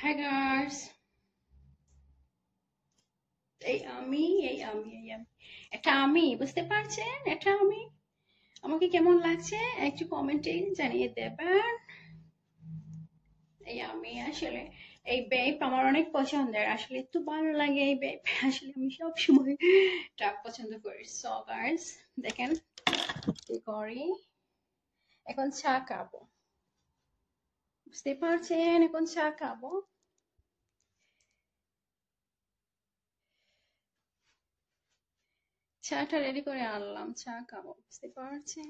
High girls, এই আমি এটা আমি বুঝতে পারছেন? এটা আমি। আমাকে কেমন লাগছে একটু কমেন্টে জানিয়ে দেবেন। এই আমি আসলে এই বেপ আমার অনেক পছন্দের, আসলে এত ভালো লাগে এই বেপ। আসলে আমি সব সময় এটা পছন্দ করি। সো গার্স, দেখেন কি করি। এখন চা খাবো, বুঝতে পারছেন? এখন চা খাবো। চাটা রেডি করে আনলাম, চা খাবো, বুঝতে পারছেন?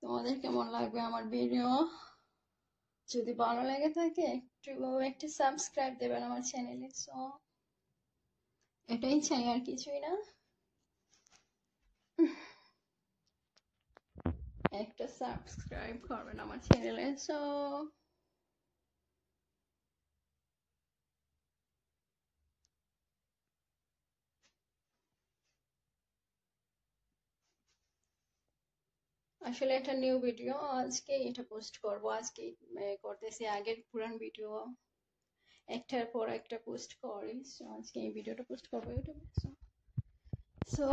তোমাদের কেমন লাগবে আমার ভিডিও? যদি ভালো লেগে থাকে একটু একটা সাবস্ক্রাইব দেবেন আমার চ্যানেলে। সো এটাই চাই, আর কিছুই না। একটা সাবস্ক্রাইব করবেন আমার চ্যানেলে। সো আসলে একটা নিউ ভিডিও, আজকে এটা পোস্ট করব। আজকে করতেছি, আগের পুরান ভিডিও একটার পর একটা পোস্ট করি। সো আজকে এই ভিডিওটা পোস্ট করবো ইউটিউবে। সো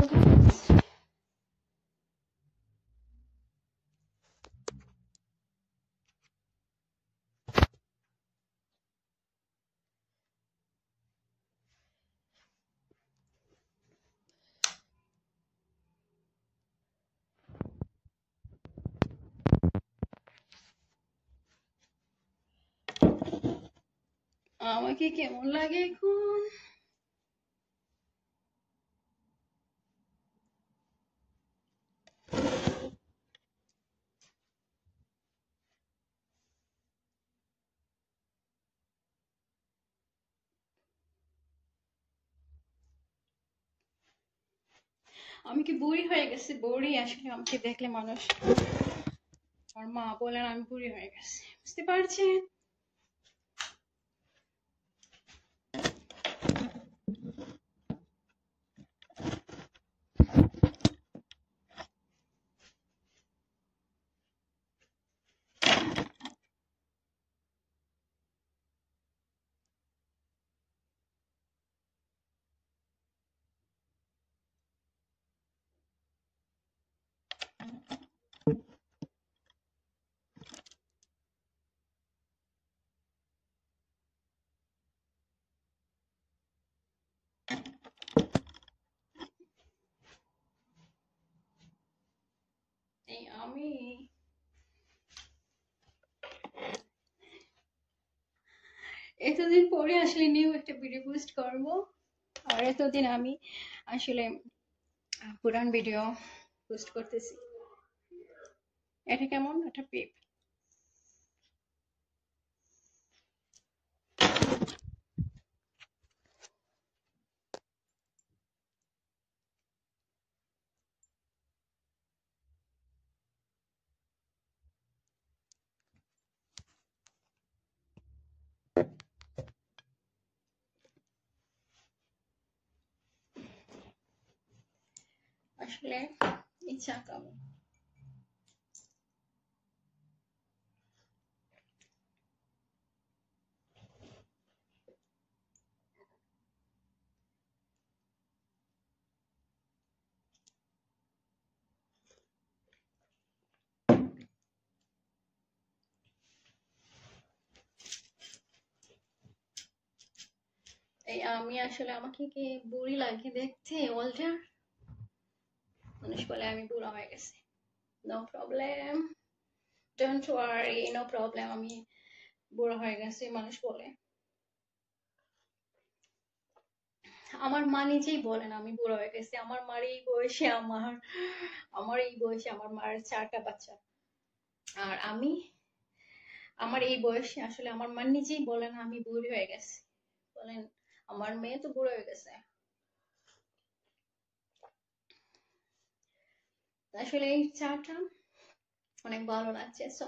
আমাকে কেমন লাগে এখন? আমি কি বুড়ি হয়ে গেছি? বুড়ি আসলে আমাকে দেখলে মানুষ, আমার মা বলেন আমি বুড়ি হয়ে গেছি, বুঝতে পারছেন? এই আমি এতদিন পরে আসলে নিউ একটা ভিডিও পোস্ট করব। আর এতদিন আমি আসলে পুরান ভিডিও পোস্ট করতেছি। এটা কেমন একটা পেপ। আসলে ইচ্ছা কেমন। এই আমি আসলে, আমাকে কি বুড়ি লাগে দেখতে? ওল্ডার মানুষ বলে আমি বুড়া হয়ে গেছি। No problem, don't worry, no problem. আমি বুড়া হয়ে গেছি মানুষ বলে। আমার মা নিজেই বলেন আমি বুড়া হয়ে গেছি। আমার মার এই বয়সে, আমার এই বয়সে আমার মার 4টা বাচ্চা। আর আমি আমার এই বয়সে আসলে আমার মা নিজেই বলেন আমি বুড়ি হয়ে গেছি। বলেন আমার মেয়ে তো বুড়ো হয়ে গেছে। আসলে এই চাটা অনেক ভালো লাগছে। So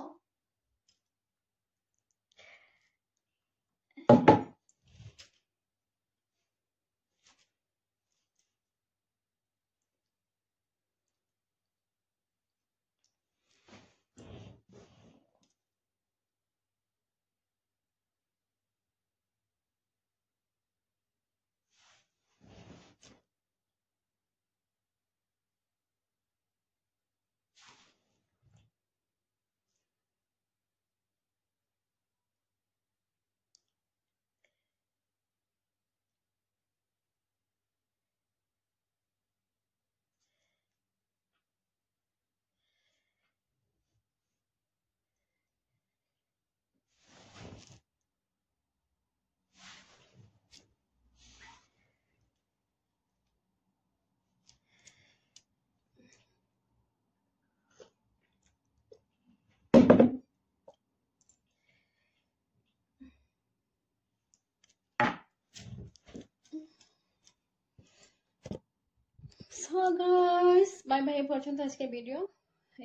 so guys bye bye, এই পর্যন্ত আজকে ভিডিও।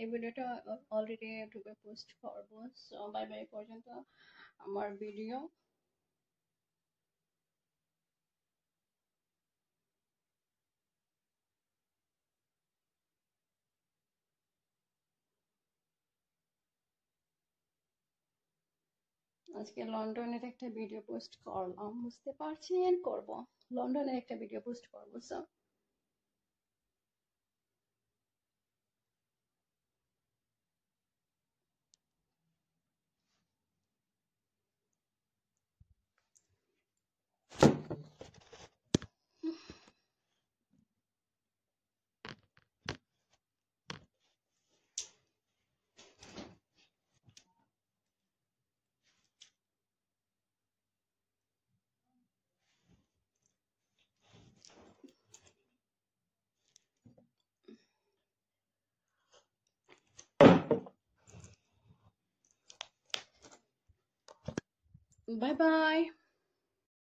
এই ভিডিওটা অলরেডি ইউটিউবে পোস্ট করবো। সো বাই বাই, পর্যন্ত আমার ভিডিও। আজকে লন্ডনের একটা ভিডিও পোস্ট করলাম, বুঝতে পারছেন, করব। লন্ডনের একটা ভিডিও পোস্ট করবো। So bye bye.